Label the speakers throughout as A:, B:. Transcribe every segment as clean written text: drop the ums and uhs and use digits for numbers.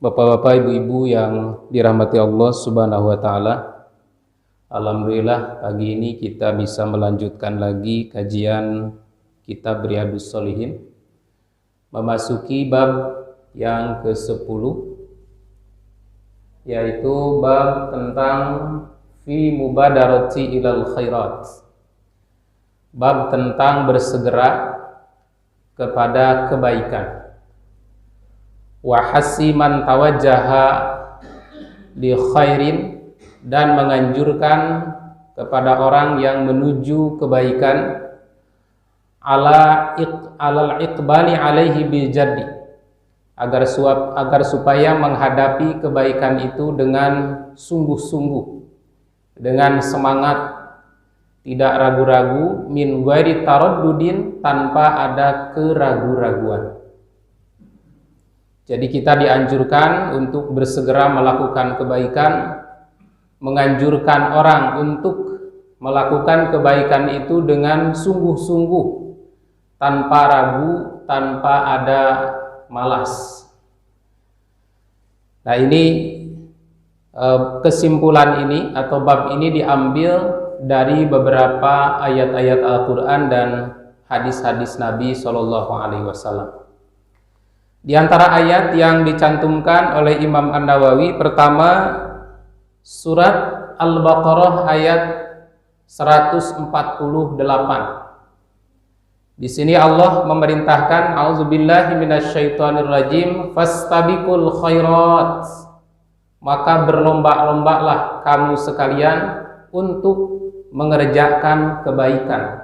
A: Bapak-bapak, ibu-ibu yang dirahmati Allah Subhanahu wa taala. Alhamdulillah pagi ini kita bisa melanjutkan lagi kajian kitab Riyadhus Shalihin, memasuki bab yang ke-10, yaitu bab tentang fi mubadarati ilal khairat. Bab tentang bersegera kepada kebaikan. Wa hasiman tawajjaha li khairin, dan menganjurkan kepada orang yang menuju kebaikan alal iqbali alaihi bil jaddi, agar supaya menghadapi kebaikan itu dengan sungguh-sungguh, dengan semangat, tidak ragu-ragu, min ghairi taraddudin, tanpa ada keragu-raguan. Jadi kita dianjurkan untuk bersegera melakukan kebaikan, menganjurkan orang untuk melakukan kebaikan itu dengan sungguh-sungguh, tanpa ragu, tanpa ada malas. Nah, ini kesimpulan ini atau bab ini diambil dari beberapa ayat-ayat Al-Quran dan hadis-hadis Nabi SAW. Di antara ayat yang dicantumkan oleh Imam An-Nawawi, pertama surat Al-Baqarah ayat 148. Di sini Allah memerintahkan, auzubillahi minasyaitonirrajim, fastabiqul khairat, maka berlomba-lombalah kamu sekalian untuk mengerjakan kebaikan.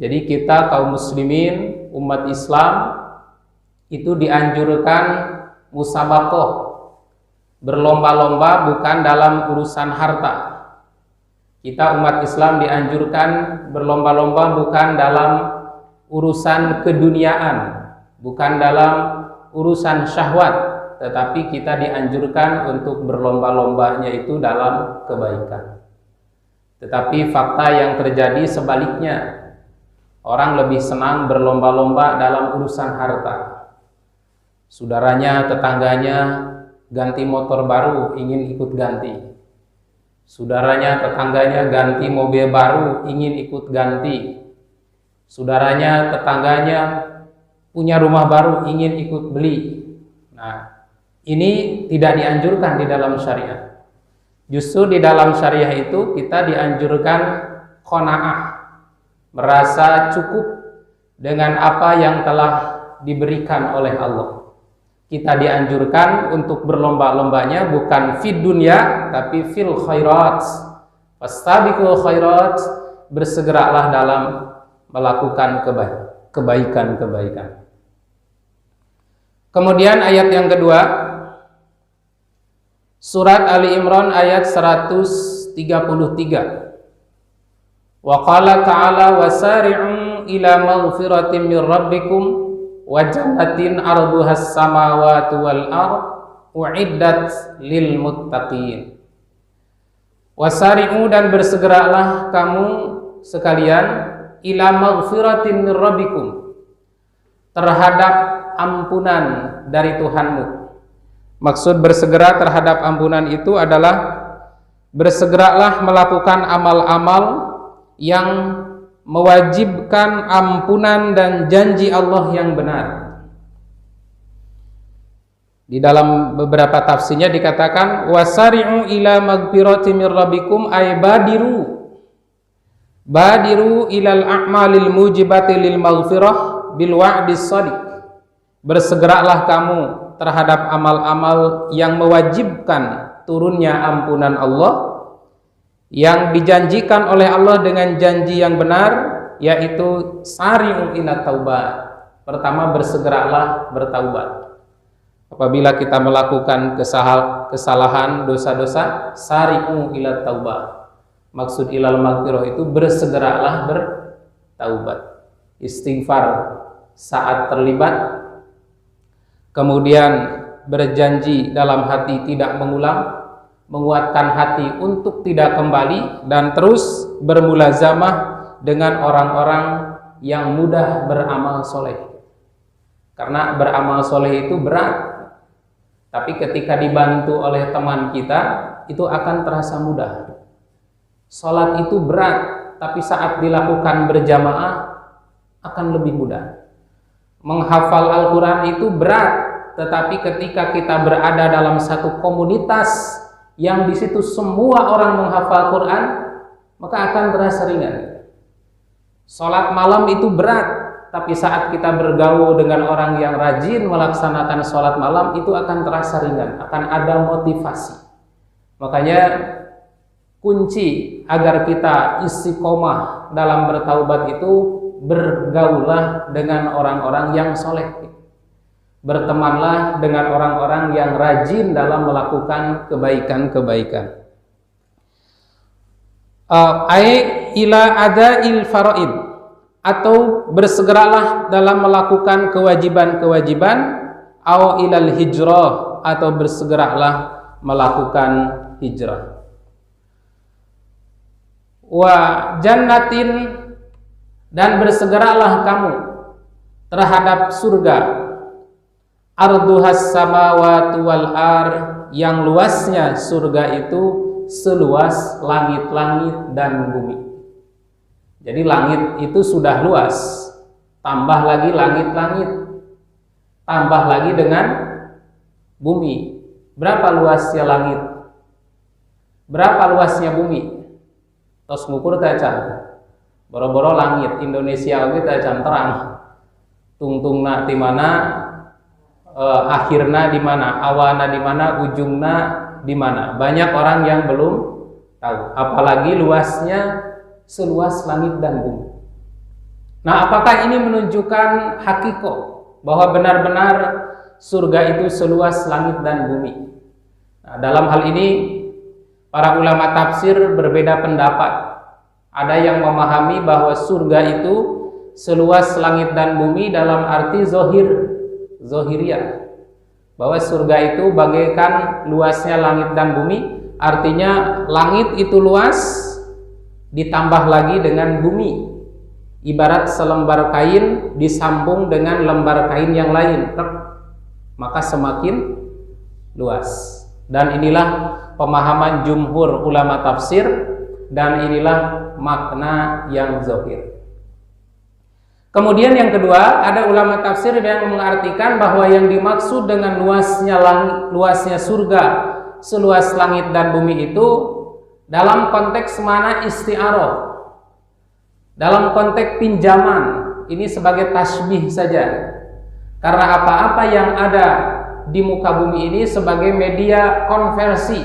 A: Jadi kita kaum muslimin, umat Islam itu dianjurkan musabaqah, berlomba-lomba bukan dalam urusan harta. Kita umat Islam dianjurkan berlomba-lomba bukan dalam urusan keduniaan, bukan dalam urusan syahwat, tetapi kita dianjurkan untuk berlomba-lombanya itu dalam kebaikan. Tetapi fakta yang terjadi sebaliknya, orang lebih senang berlomba-lomba dalam urusan harta. Saudaranya, tetangganya ganti motor baru, ingin ikut ganti. Saudaranya, tetangganya ganti mobil baru, ingin ikut ganti. Saudaranya, tetangganya punya rumah baru, ingin ikut beli. Nah, ini tidak dianjurkan di dalam syariat. Justru di dalam syariah itu kita dianjurkan qanaah, merasa cukup dengan apa yang telah diberikan oleh Allah. Kita dianjurkan untuk berlomba-lombanya bukan fid dunya, tapi fil khairat. Fastabiqul khairat, bersegeralah dalam melakukan kebaikan. Kemudian ayat yang kedua, surat Ali Imran ayat 133. Wa qala ta'ala wasari'u ila maghfiratin min rabbikum wa jannatin arduhas samawati wal ard uiddat lil muttaqin. Wasari'u, dan bersegeralah kamu sekalian ila maghfiratin min rabbikum, terhadap ampunan dari Tuhanmu. Maksud bersegera terhadap ampunan itu adalah bersegeralah melakukan amal-amal yang mewajibkan ampunan dan janji Allah yang benar. Di dalam beberapa tafsirnya dikatakan wasari'u ila maghfirati mir rabbikum, ay badiru ilal a'malil mujibati lil maghfirah bil wa'dis shadiq. Bersegeralah kamu terhadap amal-amal yang mewajibkan turunnya ampunan Allah, yang dijanjikan oleh Allah dengan janji yang benar, yaitu sari'u ila taubat. Pertama, bersegeralah bertaubat. Apabila kita melakukan kesalahan, dosa-dosa, sari'u ila taubat. Maksud ilal maghfirah itu bersegeralah bertaubat. Istighfar saat terlibat, kemudian berjanji dalam hati tidak mengulang, menguatkan hati untuk tidak kembali, dan terus bermulazamah dengan orang-orang yang mudah beramal soleh. Karena beramal soleh itu berat. Tapi ketika dibantu oleh teman kita, itu akan terasa mudah. Sholat itu berat, tapi saat dilakukan berjamaah akan lebih mudah. Menghafal Al-Quran itu berat, tetapi ketika kita berada dalam satu komunitas yang di situ semua orang menghafal Quran, maka akan terasa ringan. Sholat malam itu berat, tapi saat kita bergaul dengan orang yang rajin melaksanakan sholat malam, itu akan terasa ringan, akan ada motivasi. Makanya kunci agar kita istiqomah dalam bertaubat itu bergaullah dengan orang-orang yang soleh. Bertemanlah dengan orang-orang yang rajin dalam melakukan kebaikan-kebaikan. Ila adail faraid, atau bersegeralah dalam melakukan kewajiban-kewajiban, au ilal hijrah, atau bersegeralah melakukan hijrah. Wa jannatin, dan bersegeralah kamu terhadap surga, arduhas samawati wal ar, yang luasnya surga itu seluas langit-langit dan bumi. Jadi langit itu sudah luas, tambah lagi langit-langit, tambah lagi dengan bumi. Berapa luasnya langit? Berapa luasnya bumi? Tos ngukur tacan. Boro-boro langit Indonesia kita tacan terang. Tungtungna di mana, akhirna di mana, awana di mana, ujungna di mana. Banyak orang yang belum tahu, apalagi luasnya seluas langit dan bumi. Nah, apakah ini menunjukkan hakikat bahwa benar-benar surga itu seluas langit dan bumi? Nah, dalam hal ini para ulama tafsir berbeda pendapat. Ada yang memahami bahwa surga itu seluas langit dan bumi dalam arti zohiriyah, bahwa surga itu bagaikan luasnya langit dan bumi, artinya langit itu luas ditambah lagi dengan bumi, ibarat selembar kain disambung dengan lembar kain yang lain, maka semakin luas. Dan inilah pemahaman jumhur ulama tafsir, dan inilah makna yang zahir. Kemudian yang kedua, ada ulama tafsir yang mengartikan bahwa yang dimaksud dengan luasnya surga seluas langit dan bumi itu dalam konteks mana isti'arah, dalam konteks pinjaman, ini sebagai tasbih saja. Karena apa-apa yang ada di muka bumi ini sebagai media konversi.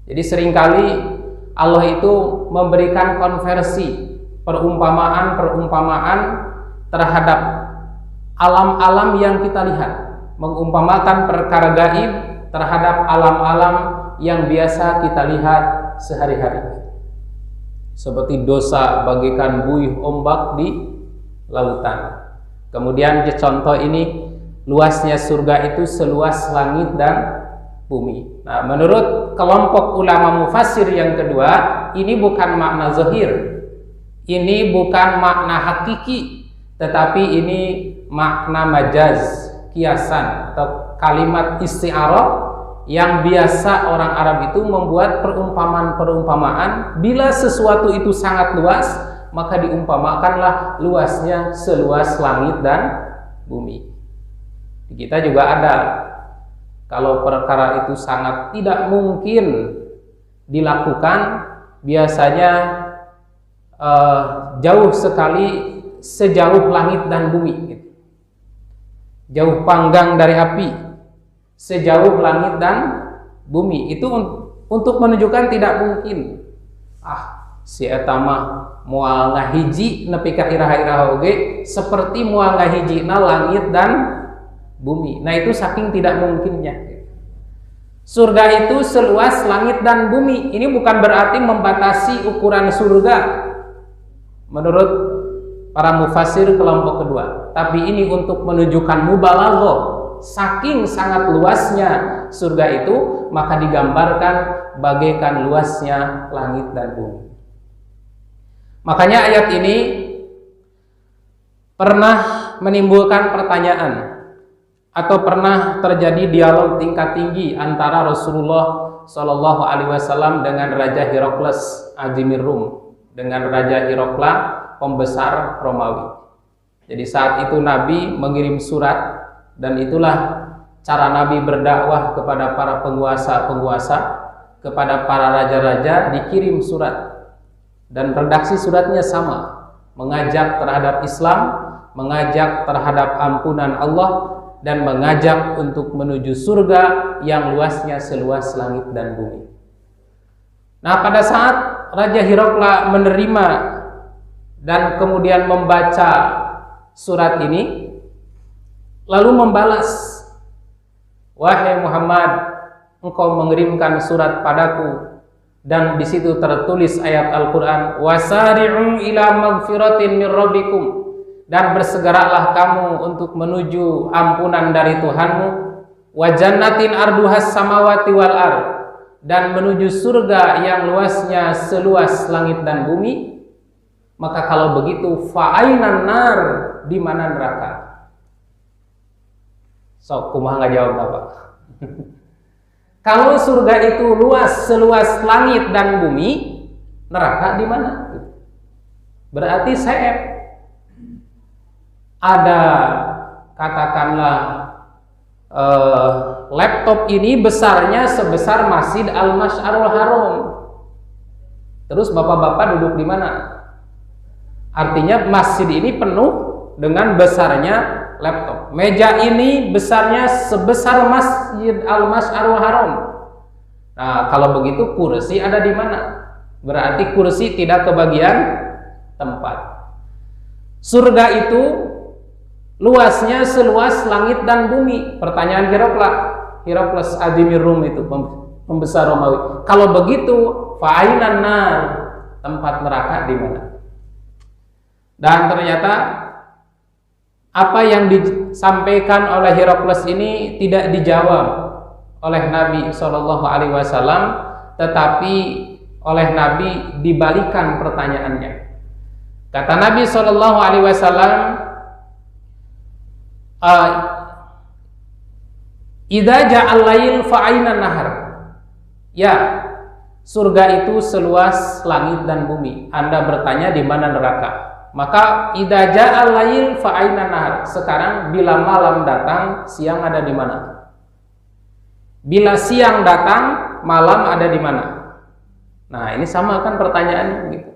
A: Jadi seringkali Allah itu memberikan konversi, perumpamaan terhadap alam-alam yang kita lihat, mengumpamakan perkara gaib terhadap alam-alam yang biasa kita lihat sehari-hari. Seperti dosa bagaikan buih ombak di lautan. Kemudian contoh ini, luasnya surga itu seluas langit dan bumi. Nah, menurut kelompok ulama mufassir yang kedua, ini bukan makna zahir, ini bukan makna hakiki, tetapi ini makna majaz, kiasan atau kalimat isti'arah yang biasa orang Arab itu membuat perumpamaan-perumpamaan. Bila sesuatu itu sangat luas, maka diumpamakanlah luasnya seluas langit dan bumi. Kita juga ada, kalau perkara itu sangat tidak mungkin dilakukan, biasanya jauh sekali, sejauh langit dan bumi, jauh panggang dari api, sejauh langit dan bumi. Itu untuk menunjukkan tidak mungkin. Si etama moal ngahiji nepi ka iraha-iraha oge seperti moal ngahijina langit dan bumi. Nah, itu saking tidak mungkinnya. Surga itu seluas langit dan bumi. Ini bukan berarti membatasi ukuran surga menurut para mufassir kelompok kedua, tapi ini untuk menunjukkan mubalaghah, saking sangat luasnya surga itu, maka digambarkan bagaikan luasnya langit dan bumi. Makanya ayat ini pernah menimbulkan pertanyaan atau pernah terjadi dialog tingkat tinggi antara Rasulullah Shallallahu Alaihi Wasallam dengan Raja Herakles Azimir Rum, dengan Raja Herakla pembesar Romawi. Jadi saat itu Nabi mengirim surat, dan itulah cara Nabi berdakwah kepada para penguasa-penguasa, kepada para raja-raja, dikirim surat. Dan redaksi suratnya sama, mengajak terhadap Islam, mengajak terhadap ampunan Allah, dan mengajak untuk menuju surga yang luasnya seluas langit dan bumi. Nah, pada saat Raja Herakla menerima dan kemudian membaca surat ini, lalu membalas, "Wahai Muhammad, engkau mengirimkan surat padaku, dan di situ tertulis ayat Al-Qur'an, wasari'u ila magfiratin min rabbikum, dan bersegeralah kamu untuk menuju ampunan dari Tuhanmu, wa jannatin arduhas samawati wal ard, dan menuju surga yang luasnya seluas langit dan bumi." Maka kalau begitu, fa'ainan nar, di mana neraka? Sok, kumaha nggak jawab apa? Kalau surga itu luas seluas langit dan bumi, neraka di mana? Berarti saya ada, katakanlah laptop ini besarnya sebesar Masjid Al-Masy'arul Haram. Terus bapak-bapak duduk di mana? Artinya masjid ini penuh dengan besarnya laptop. Meja ini besarnya sebesar Masjid Al-Masy'arul Haram. Nah, kalau begitu kursi ada di mana? Berarti kursi tidak kebagian tempat. Surga itu luasnya seluas langit dan bumi. Pertanyaan Herakles Azimir Rum itu, pembesar Romawi. Kalau begitu, fa'ainan nar, tempat neraka di mana? Dan ternyata apa yang disampaikan oleh Herakles ini tidak dijawab oleh Nabi Shallallahu Alaihi Wasallam, tetapi oleh Nabi dibalikan pertanyaannya. Kata Nabi Shallallahu Alaihi Wasallam, "Idza ja'al lail fa'ainan nahar." Ya, surga itu seluas langit dan bumi. Anda bertanya di mana neraka? Maka idza ja'al lail fa aina nahar. Sekarang bila malam datang, siang ada di mana? Bila siang datang, malam ada di mana? Nah, ini sama kan pertanyaannya gitu.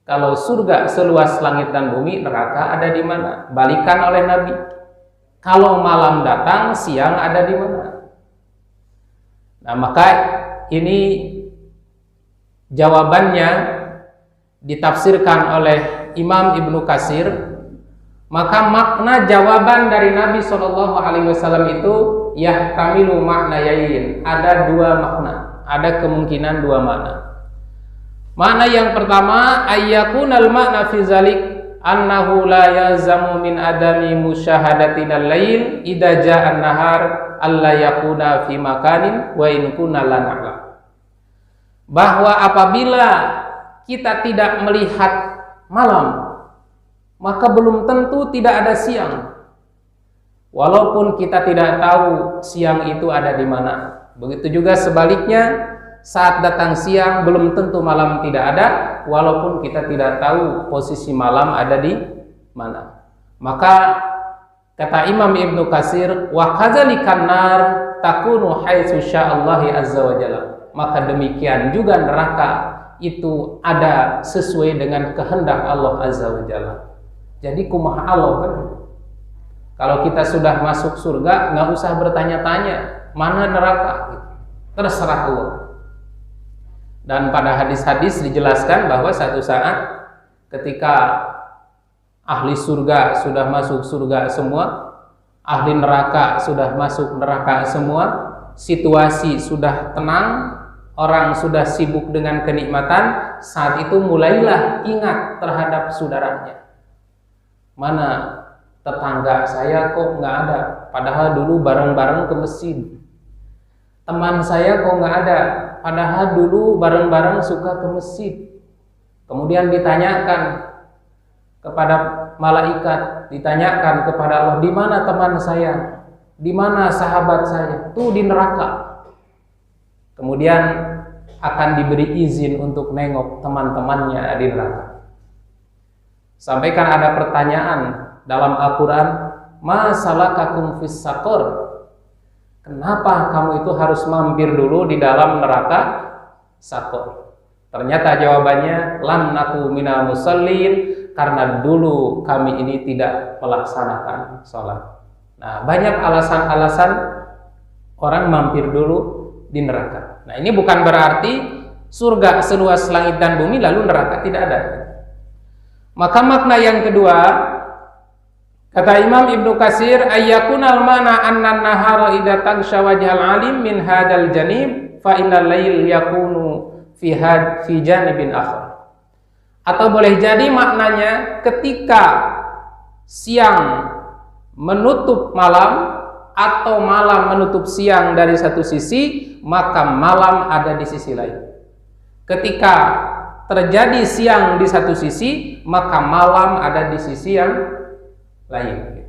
A: Kalau surga seluas langit dan bumi, neraka ada di mana? Balikan oleh Nabi. Kalau malam datang, siang ada di mana? Nah, maka ini jawabannya ditafsirkan oleh Imam Ibnu Katsir. Maka makna jawaban dari Nabi Shallallahu Alaihi Wasallam itu yahtamilu maknayain, ada dua makna, ada kemungkinan dua makna. Makna yang pertama, ayyakunal makna fi zalik annahu la yazamu min adami musyahadatinal lail idza ja'an nahar alla yakuna fi makanin wa in kunna la na'lam. Bahwa apabila kita tidak melihat malam, maka belum tentu tidak ada siang. Walaupun kita tidak tahu siang itu ada di mana. Begitu juga sebaliknya, saat datang siang belum tentu malam tidak ada, walaupun kita tidak tahu posisi malam ada di mana. Maka kata Imam Ibnu Katsir, wa kadzalikan nar takunu haitsu sya'allahi azza wa jalla. Maka demikian juga neraka itu ada sesuai dengan kehendak Allah azza wa jalla. Jadi kumaha Allah kan? Kalau kita sudah masuk surga, nggak usah bertanya-tanya mana neraka, terserah Allah. Dan pada hadis-hadis dijelaskan bahwa satu saat ketika ahli surga sudah masuk surga semua, ahli neraka sudah masuk neraka semua, situasi sudah tenang, orang sudah sibuk dengan kenikmatan, saat itu mulailah ingat terhadap saudaranya. Mana tetangga saya kok nggak ada, padahal dulu bareng-bareng ke masjid. Teman saya kok nggak ada, padahal dulu bareng-bareng suka ke masjid. Kemudian ditanyakan, kepada malaikat, ditanyakan kepada Allah, di mana teman saya, di mana sahabat saya? Tuh di neraka. Kemudian akan diberi izin untuk nengok teman-temannya di neraka. Sampaikan ada pertanyaan dalam Al-Quran, ma salakakum fis saqar? Kenapa kamu itu harus mampir dulu di dalam neraka saqar? Ternyata jawabannya, lam naku minal musallin, karena dulu kami ini tidak melaksanakan sholat. Nah, banyak alasan-alasan orang mampir dulu di neraka. Nah, ini bukan berarti surga seluas langit dan bumi lalu neraka tidak ada. Maka makna yang kedua, kata Imam Ibnu Katsir, ayyakunal mana annan nahara idza tagsha wajhal alim min hadal janib fa innal lail yakunu fi janibin akhar. Atau boleh jadi maknanya ketika siang menutup malam atau malam menutup siang dari satu sisi, maka malam ada di sisi lain. Ketika terjadi siang di satu sisi, maka malam ada di sisi yang lain.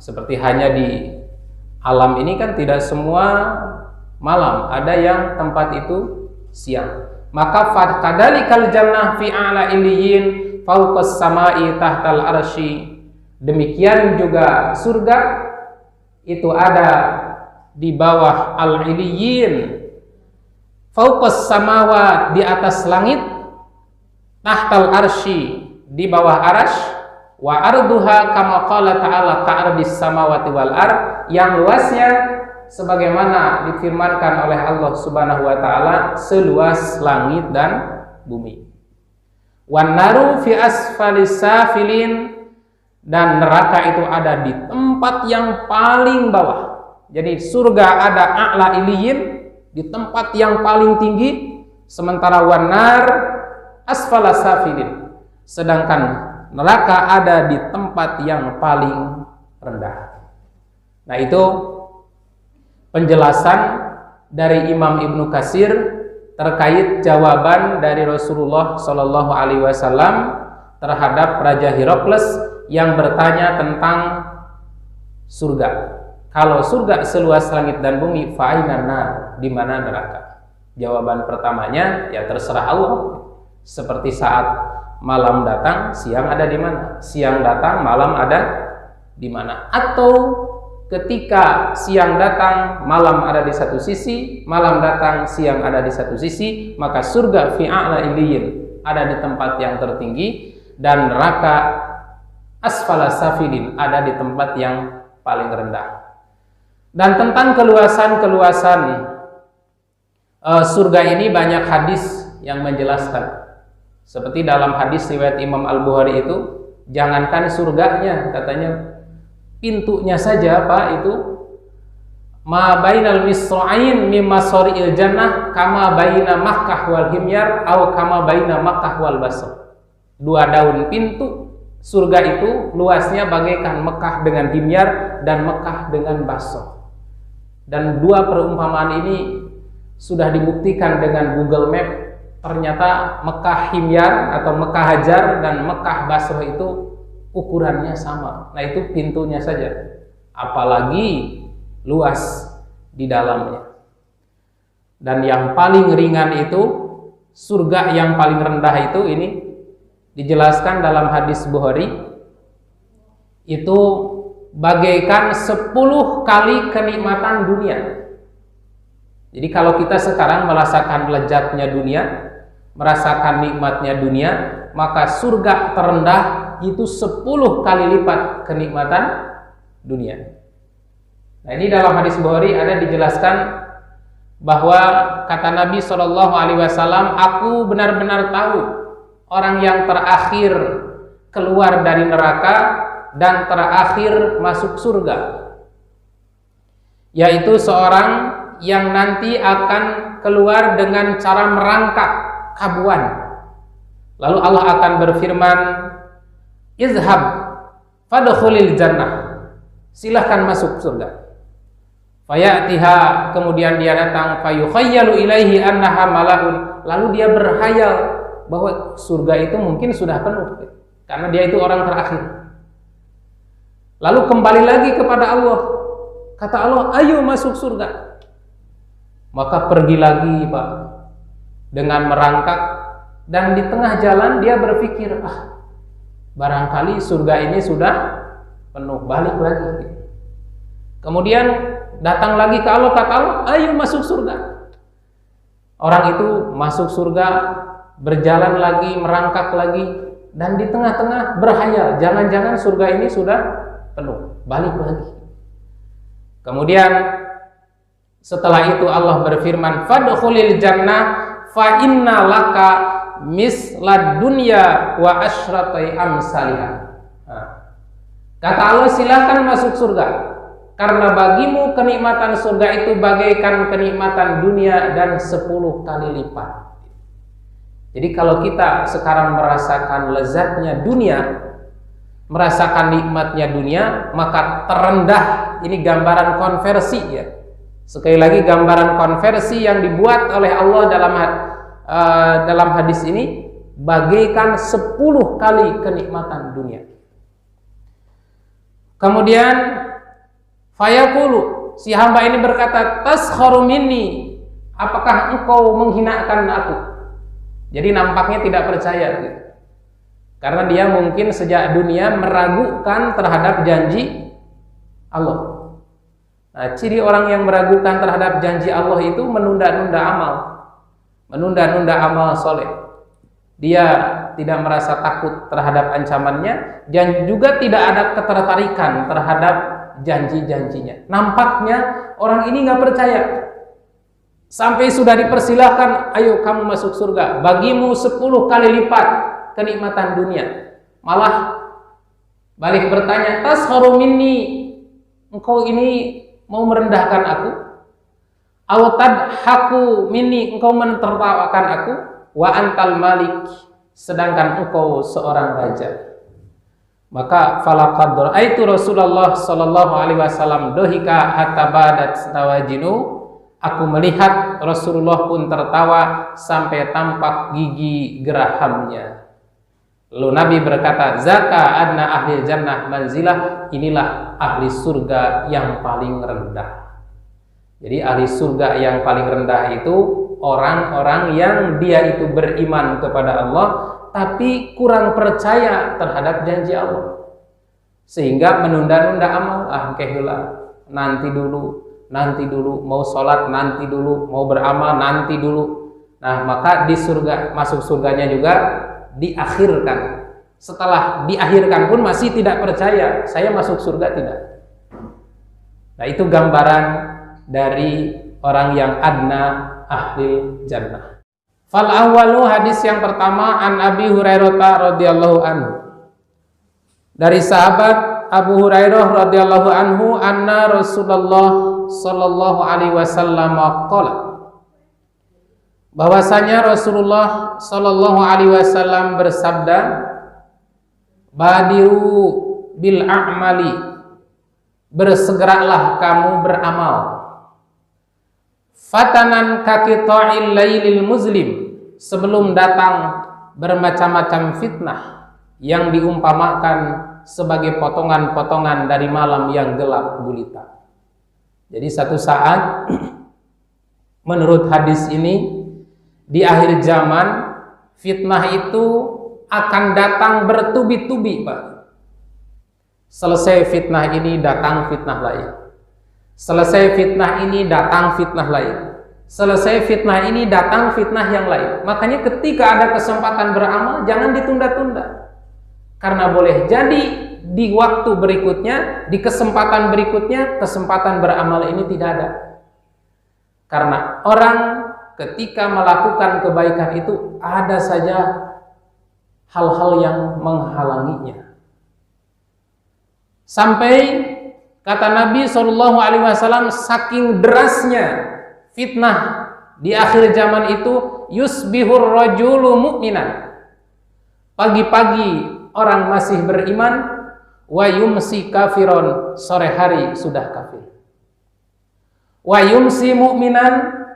A: Seperti hanya di alam ini kan tidak semua malam, ada yang tempat itu siang. Maka fadkalikal jannah fi a'la illiyin fauqas samai tahtal arsy. Demikian juga surga itu ada di bawah al-illiyin, fauqas samawat, di atas langit, tahtal arsy, di bawah arasy, wa arduha kama qala ta'ala ka'ardis samawati wal ard, yang luasnya sebagaimana difirmankan oleh Allah Subhanahu wa taala, seluas langit dan bumi. Wan naru fi asfalis safilin, dan neraka itu ada di tempat yang paling bawah. Jadi surga ada a'la iliyin, di tempat yang paling tinggi, sementara wan nar asfalas safilin, sedangkan neraka ada di tempat yang paling rendah. Nah, itu penjelasan dari Imam Ibnu Katsir terkait jawaban dari Rasulullah Shallallahu Alaihi Wasallam terhadap Raja Herakles yang bertanya tentang surga. Kalau surga seluas langit dan bumi, fa'ainan nar, di mana neraka? Jawaban pertamanya, ya terserah Allah. Seperti saat malam datang, siang ada di mana? Siang datang, malam ada di mana? Atau ketika siang datang, malam ada di satu sisi, malam datang, siang ada di satu sisi, maka surga fi a'la illiyin, ada di tempat yang tertinggi, dan neraka asfala safilin, ada di tempat yang paling rendah. Dan tentang keluasan-keluasan surga ini banyak hadis yang menjelaskan. Seperti dalam hadis riwayat Imam Al-Bukhari itu, jangankan surganya, katanya pintunya saja Pak itu, ma bainal misra'ain mimma sari'il jannah kama baina Makkah wal himyar atau kama baina Makkah wal Basra. 2 daun pintu surga itu luasnya bagaikan Mekah dengan himyar dan Mekah dengan Basra. Dan 2 perumpamaan ini sudah dibuktikan dengan Google Map. Ternyata Mekah himyar atau Mekah hajar dan Mekah Basra itu ukurannya sama. Nah, itu pintunya saja, apalagi luas di dalamnya. Dan yang paling ringan itu surga, yang paling rendah itu ini dijelaskan dalam hadis Bukhari, itu bagaikan 10 kali kenikmatan dunia. Jadi kalau kita sekarang merasakan lezatnya dunia, merasakan nikmatnya dunia, maka surga terendah itu 10 kali lipat kenikmatan dunia. Nah, ini dalam hadis Bukhari ada dijelaskan bahwa kata Nabi SAW, aku benar-benar tahu orang yang terakhir keluar dari neraka dan terakhir masuk surga, yaitu seorang yang nanti akan keluar dengan cara merangkak kabuan. Lalu Allah akan berfirman, izhab fadkhulil jannah, silahkan masuk surga. Fayatiha, kemudian dia datang, fayukhayyalu ilaihi annaha malaun, lalu dia berhayal bahwa surga itu mungkin sudah penuh. karena dia itu orang terakhir. Lalu kembali lagi kepada Allah. Kata Allah, ayo masuk surga. Maka pergi lagi Pak, dengan merangkak, dan di tengah jalan dia berpikir, barangkali surga ini sudah penuh, balik lagi. Kemudian datang lagi ke Allah, kata Allah, ayo masuk surga. Orang itu masuk surga, berjalan lagi, merangkak lagi, dan di tengah-tengah berhayal, jangan-jangan surga ini sudah penuh, balik lagi. Kemudian setelah itu Allah berfirman, fadkhulil jannah fa inna laka mislad dunya wa asyratai amsalihah. Kata Allah, silakan masuk surga, karena bagimu kenikmatan surga itu bagaikan kenikmatan dunia dan 10 kali lipat. Jadi kalau kita sekarang merasakan lezatnya dunia, merasakan nikmatnya dunia, maka terendah, ini gambaran konversi ya. Sekali lagi gambaran konversi yang dibuat oleh Allah dalam hadis ini, bagaikan 10 kali kenikmatan dunia. Kemudian fayaqulu, si hamba ini berkata, taskharu minni, apakah engkau menghinakan aku? Jadi nampaknya tidak percaya gitu. Karena dia mungkin sejak dunia meragukan terhadap janji Allah. Nah, ciri orang yang meragukan terhadap janji Allah itu menunda-nunda amal, menunda-nunda amal soleh. Dia tidak merasa takut terhadap ancamannya, dan juga tidak ada ketertarikan terhadap janji-janjinya. Nampaknya orang ini nggak percaya. Sampai sudah dipersilahkan, ayo kamu masuk surga, bagimu 10 kali lipat kenikmatan dunia, malah balik bertanya, taskharu minni, engkau ini mau merendahkan aku? Aw tadhaku minni, engkau mentertawakan aku? Wa antal malik, sedangkan engkau seorang raja. Maka falaqad ra'aitu Rasulullah sallallahu alaihi wasallam dohika hatta badat tawajinu. Aku melihat Rasulullah pun tertawa sampai tampak gigi gerahamnya. Lalu Nabi berkata, zaka adna ahli jannah manzilah, inilah ahli surga yang paling rendah. Jadi ahli surga yang paling rendah itu orang-orang yang dia itu beriman kepada Allah, tapi kurang percaya terhadap janji Allah, sehingga menunda-nunda amal. Nanti dulu, mau sholat nanti dulu, mau beramal nanti dulu. Nah, maka di surga, masuk surganya juga diakhirkan. Setelah diakhirkan pun masih tidak percaya, saya masuk surga tidak. Nah, itu gambaran dari orang yang adna ahli jannah. Fal awwalu, hadis yang pertama, an Abi Hurairah radhiyallahu anhu. Dari sahabat Abu Hurairah radhiyallahu anhu, anna Rasulullah sallallahu alaihi wasallam qala, bahwasanya Rasulullah sallallahu alaihi wasallam bersabda, badiru bil a'mali, bersegeralah kamu beramal, fatanan kaqita'il lailil muzlim, sebelum datang bermacam-macam fitnah yang diumpamakan sebagai potongan-potongan dari malam yang gelap gulita. Jadi satu saat menurut hadis ini, di akhir zaman fitnah itu akan datang bertubi-tubi, Pak. Selesai fitnah ini datang fitnah lain. Selesai fitnah ini datang fitnah lain. Selesai fitnah ini datang fitnah yang lain. Makanya ketika ada kesempatan beramal, jangan ditunda-tunda. Karena boleh jadi di waktu berikutnya, di kesempatan berikutnya, kesempatan beramal ini tidak ada. Karena orang ketika melakukan kebaikan itu ada saja hal-hal yang menghalanginya. Sampai kata Nabi SAW, saking derasnya fitnah di akhir zaman itu, yusbihur rajulu mu'minan, pagi-pagi orang masih beriman, wa yumsi kafiron, sore hari sudah kafir. Wa yumsi mu'minan,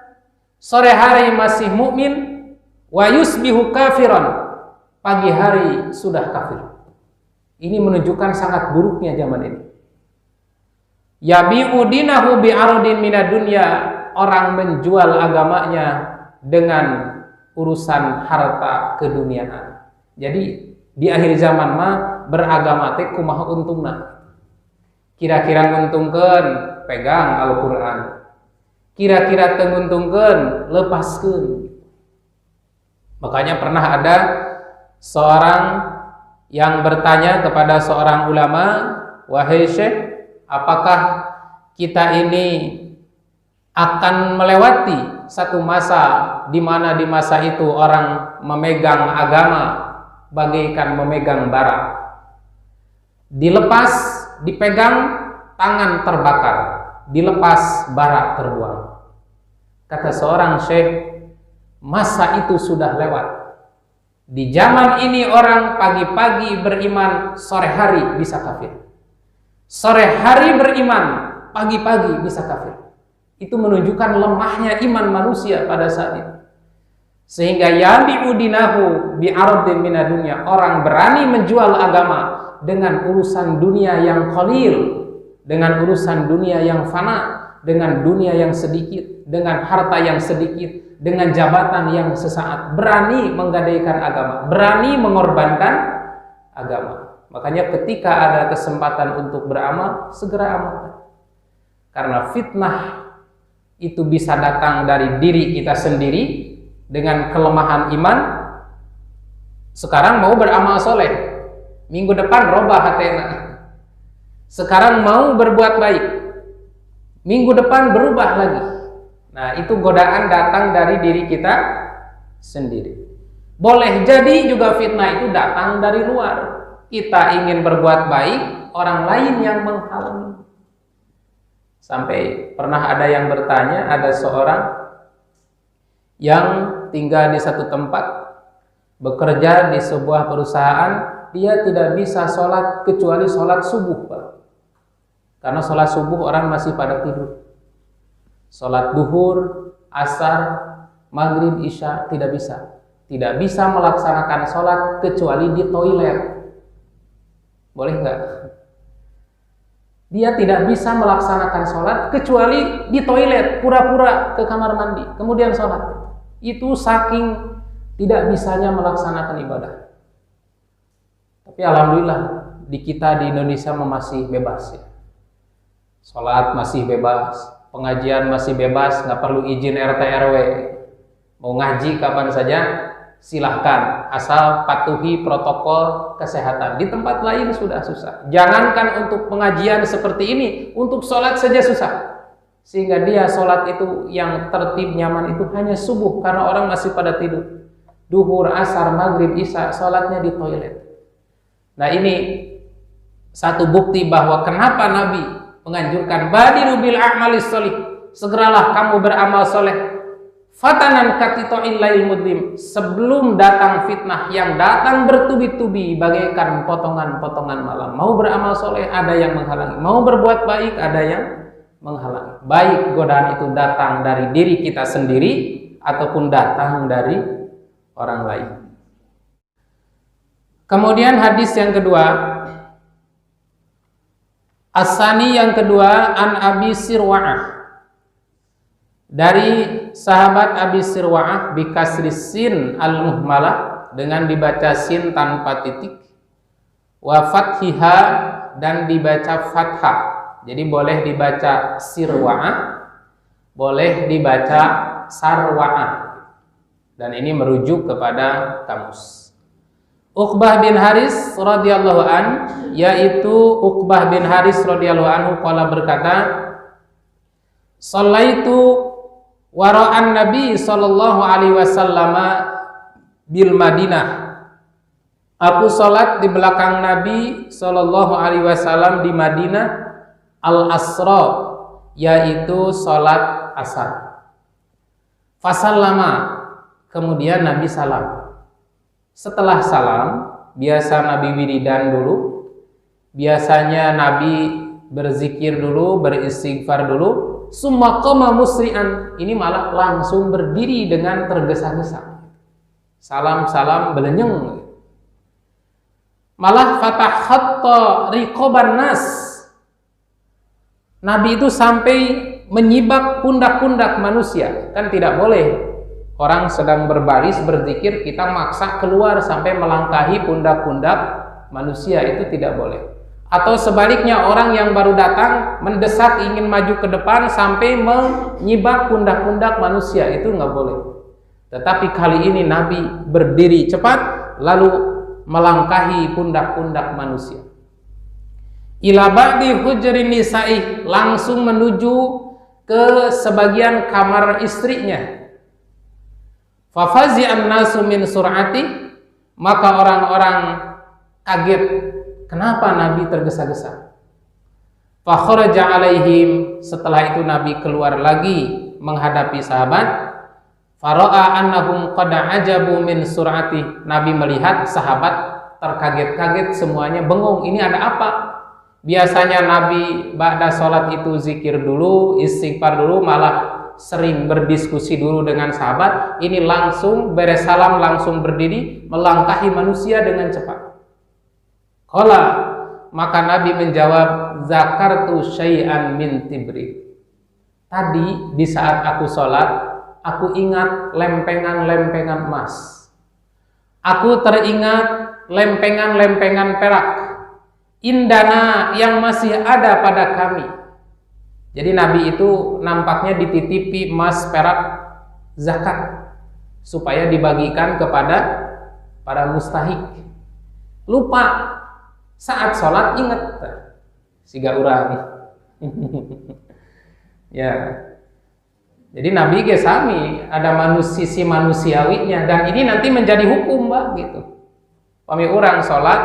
A: sore hari masih mukmin, wa yusbihu kafiron, pagi hari sudah kafir. Ini menunjukkan sangat buruknya zaman ini. Yabi'u dinahu bi'aradin minad dunya, orang menjual agamanya dengan urusan harta keduniaan. Jadi di akhir zaman mah beragama teh kumaha untungna. Kira-kira nguntungkeun pegang Al-Qur'an. Kira-kira teu nguntungkeun lepaskeun. Makanya pernah ada seorang yang bertanya kepada seorang ulama, "Wahai Syekh, apakah kita ini akan melewati satu masa di mana di masa itu orang memegang agama bagaikan memegang bara. Dilepas, dipegang, tangan terbakar, dilepas, bara terbuang." Kata seorang syekh, masa itu sudah lewat. Di zaman ini orang pagi-pagi beriman, sore hari bisa kafir. Sore hari beriman, pagi-pagi bisa kafir. Itu menunjukkan lemahnya iman manusia pada saat itu. Sehingga yabi'u dinahu bi'aradin minad dunya, orang berani menjual agama dengan urusan dunia yang qalil, dengan urusan dunia yang fana, dengan dunia yang sedikit, dengan harta yang sedikit, dengan jabatan yang sesaat. Berani menggadaikan agama, berani mengorbankan agama. Makanya ketika ada kesempatan untuk beramal, segera amalkan. Karena fitnah itu bisa datang dari diri kita sendiri dengan kelemahan iman. Sekarang mau beramal soleh, minggu depan robah hatena. Sekarang mau berbuat baik, minggu depan berubah lagi. Nah, itu godaan datang dari diri kita sendiri. Boleh jadi juga fitnah itu datang dari luar. Kita ingin berbuat baik, orang lain yang menghalangi. Sampai pernah ada yang bertanya, ada seorang yang tinggal di satu tempat, bekerja di sebuah perusahaan, dia tidak bisa sholat kecuali sholat subuh, Pak. Karena sholat subuh orang masih pada tidur. Sholat duhur, asar, maghrib, isya tidak bisa. Tidak bisa melaksanakan sholat kecuali di toilet. Boleh nggak? Dia tidak bisa melaksanakan sholat kecuali di toilet, pura-pura ke kamar mandi, kemudian sholat. Itu saking tidak bisanya melaksanakan ibadah. Tapi alhamdulillah di kita di Indonesia masih bebas ya. Sholat masih bebas, pengajian masih bebas, nggak perlu izin RT RW. Mau ngaji kapan saja silahkan, asal patuhi protokol kesehatan. Di tempat lain sudah susah. Jangankan untuk pengajian seperti ini, untuk sholat saja susah. Sehingga dia sholat itu yang tertib nyaman itu hanya subuh, karena orang masih pada tidur. Duhur, asar, maghrib, isya, sholatnya di toilet. Nah, ini satu bukti bahwa kenapa Nabi menganjurkan badiru bil a'malis sholih, segeralah kamu beramal soleh. Fatanan katito'in lail mudlim, sebelum datang fitnah yang datang bertubi-tubi bagaikan potongan-potongan malam. Mau beramal soleh ada yang menghalangi, mau berbuat baik ada yang menghalangi. Baik godaan itu datang dari diri kita sendiri ataupun datang dari orang lain. Kemudian hadis yang kedua, As-sani yang kedua, an Abi Sirwa'ah, dari sahabat Abi Sirwa'ah bikasris sin al-muhmalah, dengan dibaca sin tanpa titik, wa fathiha, dan dibaca fathah. Jadi boleh dibaca Sirwa'ah, boleh dibaca Sarwa'ah, dan ini merujuk kepada kamus. Uqbah bin Haris radhiyallahu an, yaitu Uqbah bin Haris radhiyallahu anhu qala berkata, "Shallaitu wara'an Nabi sallallahu alaihi wasallam bil Madinah." Aku salat di belakang Nabi sallallahu alaihi wasallam di Madinah, al-asra, yaitu salat asar. Fasallama, kemudian Nabi salam. Setelah salam, biasa Nabi wiridan dulu. Biasanya Nabi berzikir dulu, beristighfar dulu. Summa qama musri'an, ini malah langsung berdiri dengan tergesa-gesa. Salam-salam belenyeng. Malah fatakhatta riqaban nas. Nabi itu sampai menyibak pundak-pundak manusia. Kan tidak boleh orang sedang berbaris berzikir kita maksa keluar sampai melangkahi pundak-pundak manusia, itu tidak boleh. Atau sebaliknya, orang yang baru datang mendesak ingin maju ke depan sampai menyibak pundak-pundak manusia, itu nggak boleh. Tetapi kali ini Nabi berdiri cepat lalu melangkahi pundak-pundak manusia. Ila ba'di hujrin nisa'i, langsung menuju ke sebagian kamar istrinya. Fafazi'an nasu min sur'ati, maka orang-orang kaget, kenapa Nabi tergesa-gesa. Fa kharaja alaihim, setelah itu Nabi keluar lagi menghadapi sahabat. Fara'a annahum qad ajabu min sur'ati, Nabi melihat sahabat terkaget-kaget semuanya, bengong, ini ada apa? Biasanya Nabi ba'da sholat itu zikir dulu, istighfar dulu, malah sering berdiskusi dulu dengan sahabat. Ini langsung beres salam langsung berdiri melangkahi manusia dengan cepat. Qala, maka Nabi menjawab, zakartu syai'an min tibri. Tadi di saat aku sholat, aku ingat lempengan-lempengan emas. Aku teringat lempengan-lempengan perak. Indana, yang masih ada pada kami. Jadi Nabi itu nampaknya dititipi emas perak zakat supaya dibagikan kepada para mustahik. Lupa, saat sholat ingat siga urang. Ya. Jadi Nabi gesami ada sisi manusiawinya, dan ini nanti menjadi hukum, Mbak, gitu. Pami orang sholat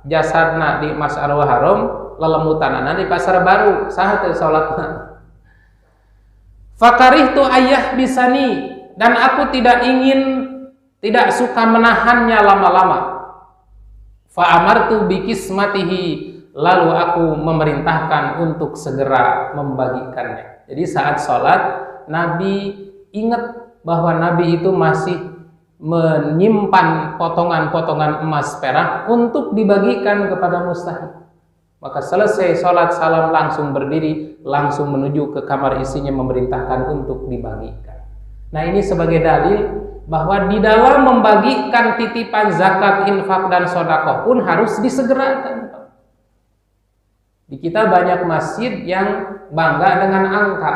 A: jasadna di Mas'arul Haram, lelemutanana di Pasar Baru, saha teu sholatna. Fakarihtu ayah bisani, dan aku tidak suka menahannya lama-lama. Fa amartu bikismatihi, lalu aku memerintahkan untuk segera membagikannya. Jadi saat sholat Nabi ingat bahwa Nabi itu masih menyimpan potongan-potongan emas perak untuk dibagikan kepada mustahik. Maka selesai sholat salam langsung berdiri, langsung menuju ke kamar istrinya memerintahkan untuk dibagikan. Nah, ini sebagai dalil bahwa di dalam membagikan titipan zakat, infak, dan sedekah pun harus disegerakan. Di kita banyak masjid yang bangga dengan angka.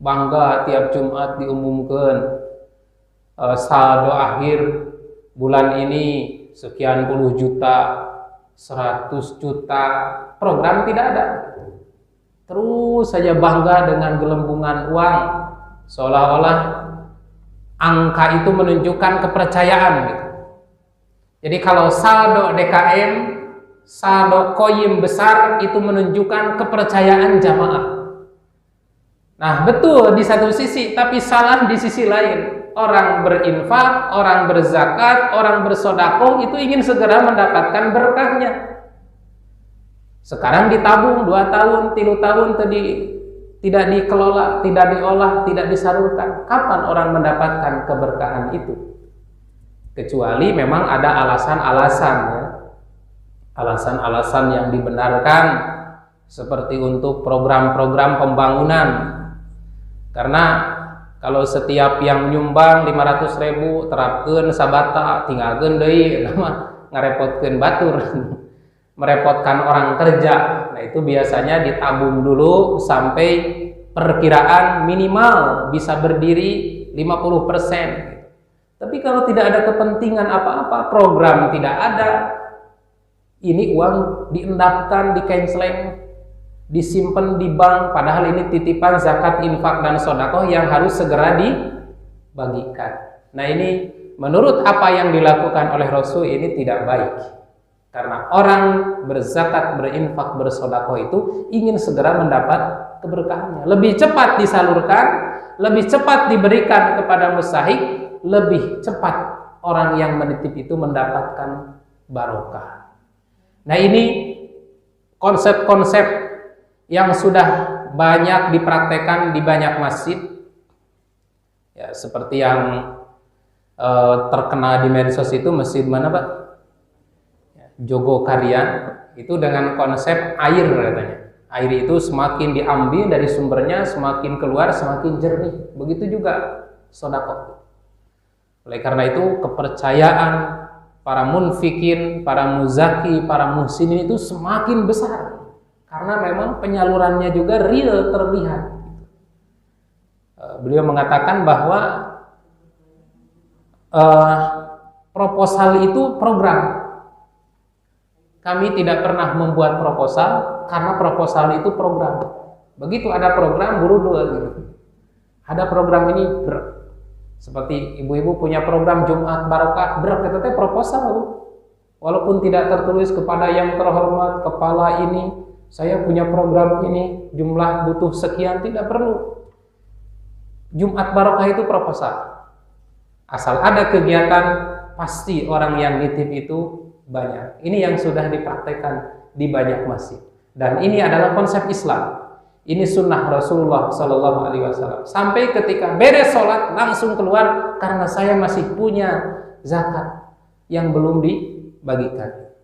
A: Bangga tiap Jumat diumumkan saldo akhir bulan ini sekian puluh juta, 100 juta, program tidak ada. Terus saja bangga dengan gelembungan uang, seolah-olah angka itu menunjukkan kepercayaan gitu. Jadi kalau saldo DKM, saldo koim besar itu menunjukkan kepercayaan jamaah. Nah, betul di satu sisi, tapi salah di sisi lain. Orang berinfak, orang berzakat, orang bersedekah itu ingin segera mendapatkan berkahnya. Sekarang ditabung 2 tahun, 3 tahun tidak dikelola, tidak diolah, tidak disalurkan. Kapan orang mendapatkan keberkahan itu? Kecuali memang ada alasan-alasan, ya. Alasan-alasan yang dibenarkan, seperti untuk program-program pembangunan. Karena kalau setiap yang nyumbang 500.000 terapkeun sabata, tinggalkeun deui, nama ngarepotkeun batur. Merepotkan orang kerja. Nah, itu biasanya ditabung dulu sampai perkiraan minimal bisa berdiri 50%. Tapi kalau tidak ada kepentingan apa-apa, program tidak ada, ini uang diendapkan, dikenceleng, disimpan di bank, padahal ini titipan zakat, infak, dan sedekah yang harus segera dibagikan. Nah, ini menurut apa yang dilakukan oleh Rasul ini tidak baik. Karena orang berzakat, berinfak, bersedekah itu ingin segera mendapat keberkahannya. Lebih cepat disalurkan, lebih cepat diberikan kepada mustahik, lebih cepat orang yang menitip itu mendapatkan barokah. Nah, ini konsep-konsep yang sudah banyak dipraktekkan di banyak masjid, ya, seperti yang terkena di medsos itu, masjid mana Pak? Jogo Karian itu dengan konsep air katanya. Air itu semakin diambil dari sumbernya, semakin keluar semakin jernih. Begitu juga sedekah. Oleh karena itu kepercayaan para munfikin, para muzaki, para muhsinin itu semakin besar karena memang penyalurannya juga real, terlihat. Beliau mengatakan bahwa proposal itu program. Kami tidak pernah membuat proposal karena proposal itu program. Begitu ada program burudul gitu. Ada program ini seperti ibu-ibu punya program Jumat Barokah, kita teh proposal. Walaupun tidak tertulis kepada yang terhormat kepala ini, saya punya program ini, jumlah butuh sekian, tidak perlu. Jumat Barokah itu proposal. Asal ada kegiatan, pasti orang yang nitip itu banyak. Ini yang sudah dipraktekkan di banyak masjid. Dan ini adalah konsep Islam. Ini sunnah Rasulullah Sallallahu Alaihi Wasallam. Sampai ketika beres sholat langsung keluar karena saya masih punya zakat yang belum dibagikan.